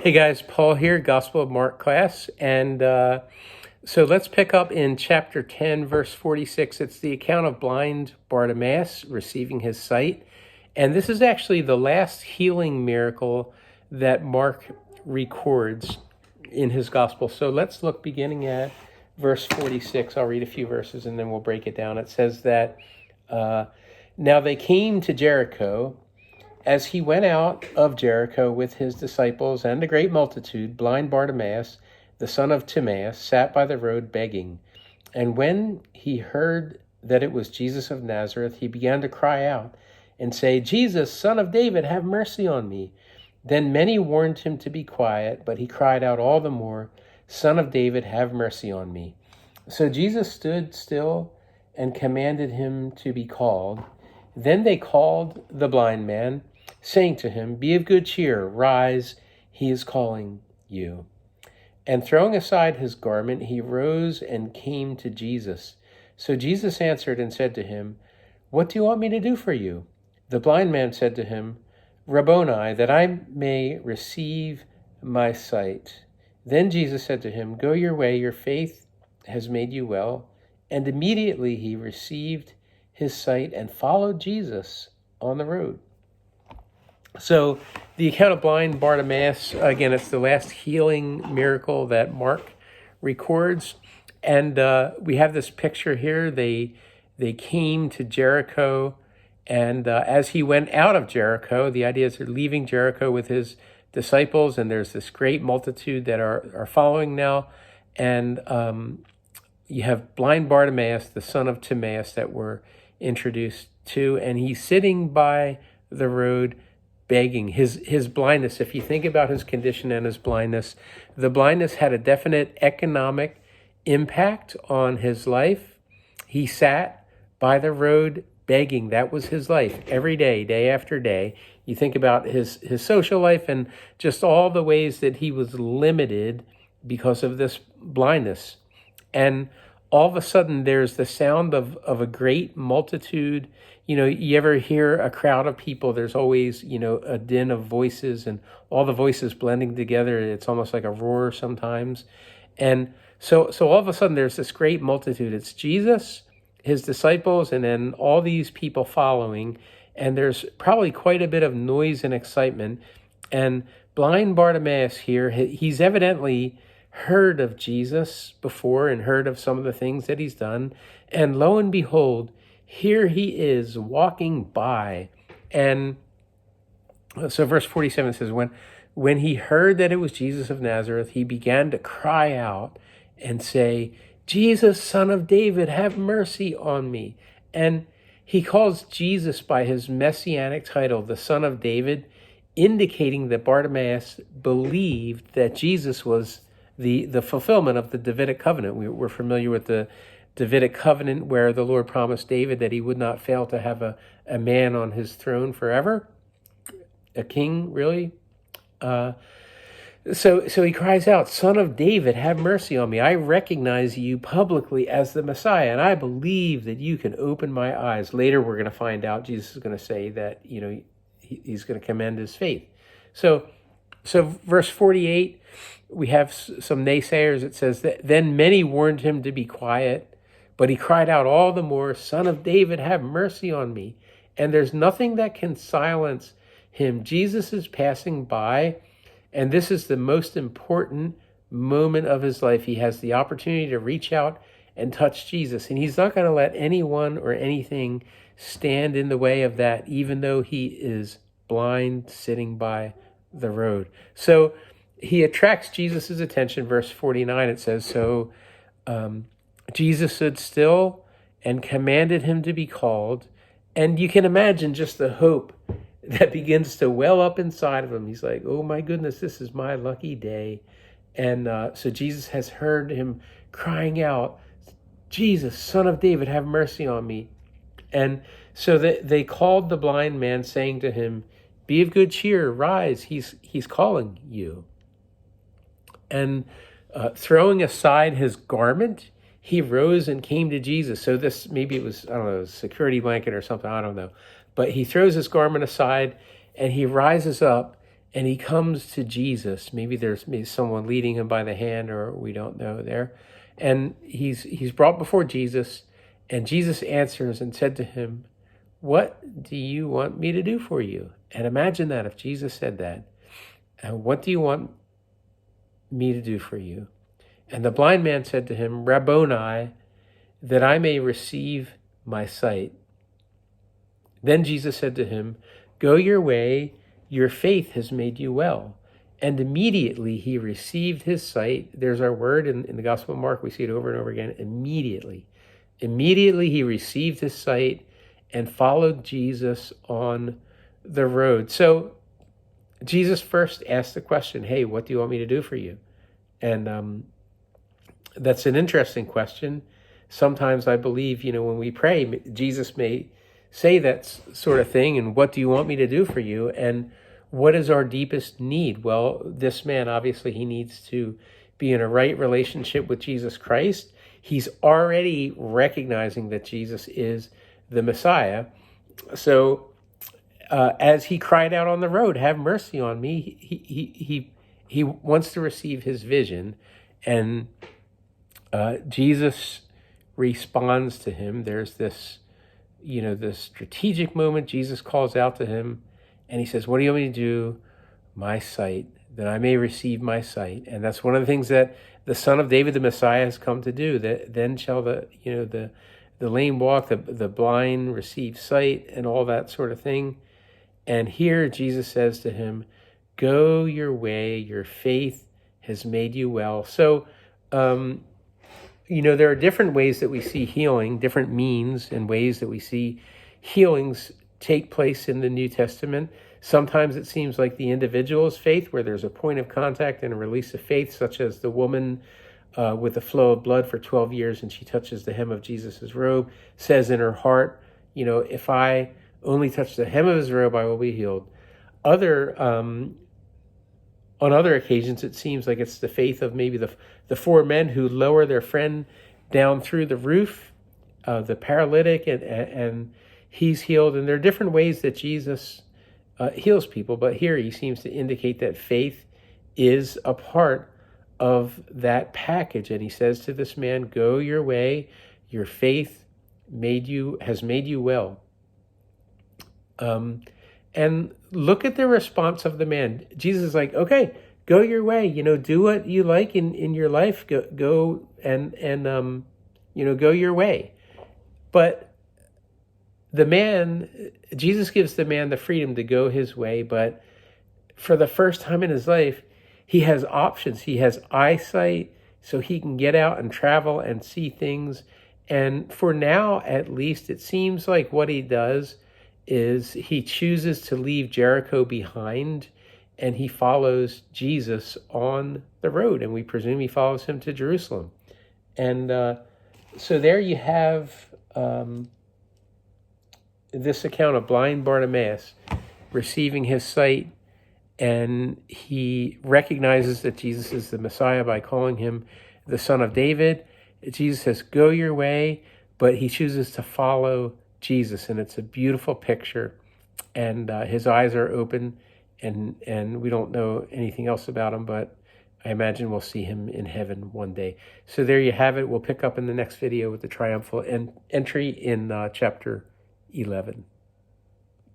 Hey guys, Paul here, Gospel of Mark class. And so let's pick up in chapter 10, verse 46. It's the account of blind Bartimaeus receiving his sight. And this is actually the last healing miracle that Mark records in his gospel. So let's look beginning at verse 46. I'll read a few verses and then we'll break it down. It says that, now they came to Jericho. As he went out of Jericho with his disciples and a great multitude, blind Bartimaeus, the son of Timaeus, sat by the road begging. And when he heard that it was Jesus of Nazareth, he began to cry out and say, "Jesus, Son of David, have mercy on me." Then many warned him to be quiet, but he cried out all the more, "Son of David, have mercy on me." So Jesus stood still and commanded him to be called. Then they called the blind man, saying to him, "Be of good cheer, rise, he is calling you." And throwing aside his garment, he rose and came to Jesus. So Jesus answered and said to him, "What do you want me to do for you?" The blind man said to him, "Rabboni, that I may receive my sight." Then Jesus said to him, "Go your way, your faith has made you well." And immediately he received his sight and followed Jesus on the road. So the account of blind Bartimaeus, again, it's the last healing miracle that Mark records. And we have this picture here. They came to Jericho. And as he went out of Jericho, the idea is they're leaving Jericho with his disciples. And there's this great multitude that are following now. And you have blind Bartimaeus, the son of Timaeus, that we're introduced to. And he's sitting by the road begging. His blindness, if you think about his condition and his blindness, the blindness had a definite economic impact on his life. He sat by the road begging. That was his life every day, day after day. You think about his social life and just all the ways that he was limited because of this blindness. And all of a sudden there's the sound of a great multitude. You ever hear a crowd of people, there's always, a din of voices and all the voices blending together. It's almost like a roar sometimes. And so all of a sudden there's this great multitude. It's Jesus, his disciples, and then all these people following. And there's probably quite a bit of noise and excitement. And blind Bartimaeus here, he's evidently heard of Jesus before and heard of some of the things that he's done. And lo and behold, here he is walking by. And so verse 47 says, when he heard that it was Jesus of Nazareth, he began to cry out and say, "Jesus, Son of David, have mercy on me." And he calls Jesus by his messianic title, the Son of David, indicating that Bartimaeus believed that Jesus was the fulfillment of the Davidic covenant. We're familiar with the Davidic covenant where the Lord promised David that he would not fail to have a man on his throne forever, a king, really. So he cries out, "Son of David, have mercy on me. I recognize you publicly as the Messiah, and I believe that you can open my eyes." Later, we're going to find out, Jesus is going to say that, he's going to commend his faith. So verse 48, we have some naysayers. It says that then many warned him to be quiet, but he cried out all the more, "Son of David, have mercy on me." And there's nothing that can silence him. Jesus is passing by, and this is the most important moment of his life. He has the opportunity to reach out and touch Jesus, and he's not going to let anyone or anything stand in the way of that, even though he is blind, sitting by the road. So he attracts Jesus' attention. Verse 49, it says, so Jesus stood still and commanded him to be called. And you can imagine just the hope that begins to well up inside of him. He's like, oh my goodness, this is my lucky day. And so Jesus has heard him crying out, "Jesus, Son of David, have mercy on me." And so they called the blind man, saying to him, "Be of good cheer, rise, he's calling you." And throwing aside his garment, he rose and came to Jesus. So this, maybe it was, I don't know, a security blanket or something, I don't know. But he throws his garment aside and he rises up and he comes to Jesus. Maybe there's someone leading him by the hand, or we don't know there. And he's brought before Jesus, and Jesus answers and said to him, "What do you want me to do for you?" And imagine that if Jesus said that. "What do you want me to do for you?" And the blind man said to him, "Rabboni, that I may receive my sight." Then Jesus said to him, "Go your way, your faith has made you well." And immediately he received his sight. There's our word in the Gospel of Mark. We see it over and over again. Immediately. Immediately he received his sight and followed Jesus on the road. So Jesus first asked the question, "Hey, what do you want me to do for you?" And that's an interesting question. Sometimes I believe, when we pray, Jesus may say that sort of thing, and what do you want me to do for you? And what is our deepest need? Well, this man, obviously, he needs to be in a right relationship with Jesus Christ. He's already recognizing that Jesus is the Messiah. So as he cried out on the road, "Have mercy on me," he wants to receive his vision. And Jesus responds to him. There's this strategic moment. Jesus calls out to him, and he says, "What do you want me to do? My sight, that I may receive my sight." And that's one of the things that the Son of David, the Messiah, has come to do. That then shall the lame walk, the blind receive sight, and all that sort of thing. And here Jesus says to him, "Go your way, your faith has made you well." So, there are different ways that we see healing, different means and ways that we see healings take place in the New Testament. Sometimes it seems like the individual's faith, where there's a point of contact and a release of faith, such as the woman with the flow of blood for 12 years, and she touches the hem of Jesus's robe, says in her heart, "If I only touch the hem of his robe, I will be healed." On other occasions, it seems like it's the faith of maybe the four men who lower their friend down through the roof, the paralytic, and he's healed. And there are different ways that Jesus heals people, but here he seems to indicate that faith is a part of that package. And he says to this man, "Go your way, your faith has made you well." And look at the response of the man. Jesus is like, "Okay, go your way. Do what you like in your life. Go and go your way." But Jesus gives the man the freedom to go his way. But for the first time in his life, he has options. He has eyesight, so he can get out and travel and see things. And for now, at least, it seems like what he does is he chooses to leave Jericho behind, and he follows Jesus on the road, and we presume he follows him to Jerusalem. And so there you have this account of blind Bartimaeus receiving his sight, and he recognizes that Jesus is the Messiah by calling him the Son of David. Jesus says, "Go your way," but he chooses to follow Jesus, and it's a beautiful picture. And his eyes are open, and we don't know anything else about him, but I imagine we'll see him in heaven one day. So there you have it. We'll pick up in the next video with the triumphal entry in chapter 11.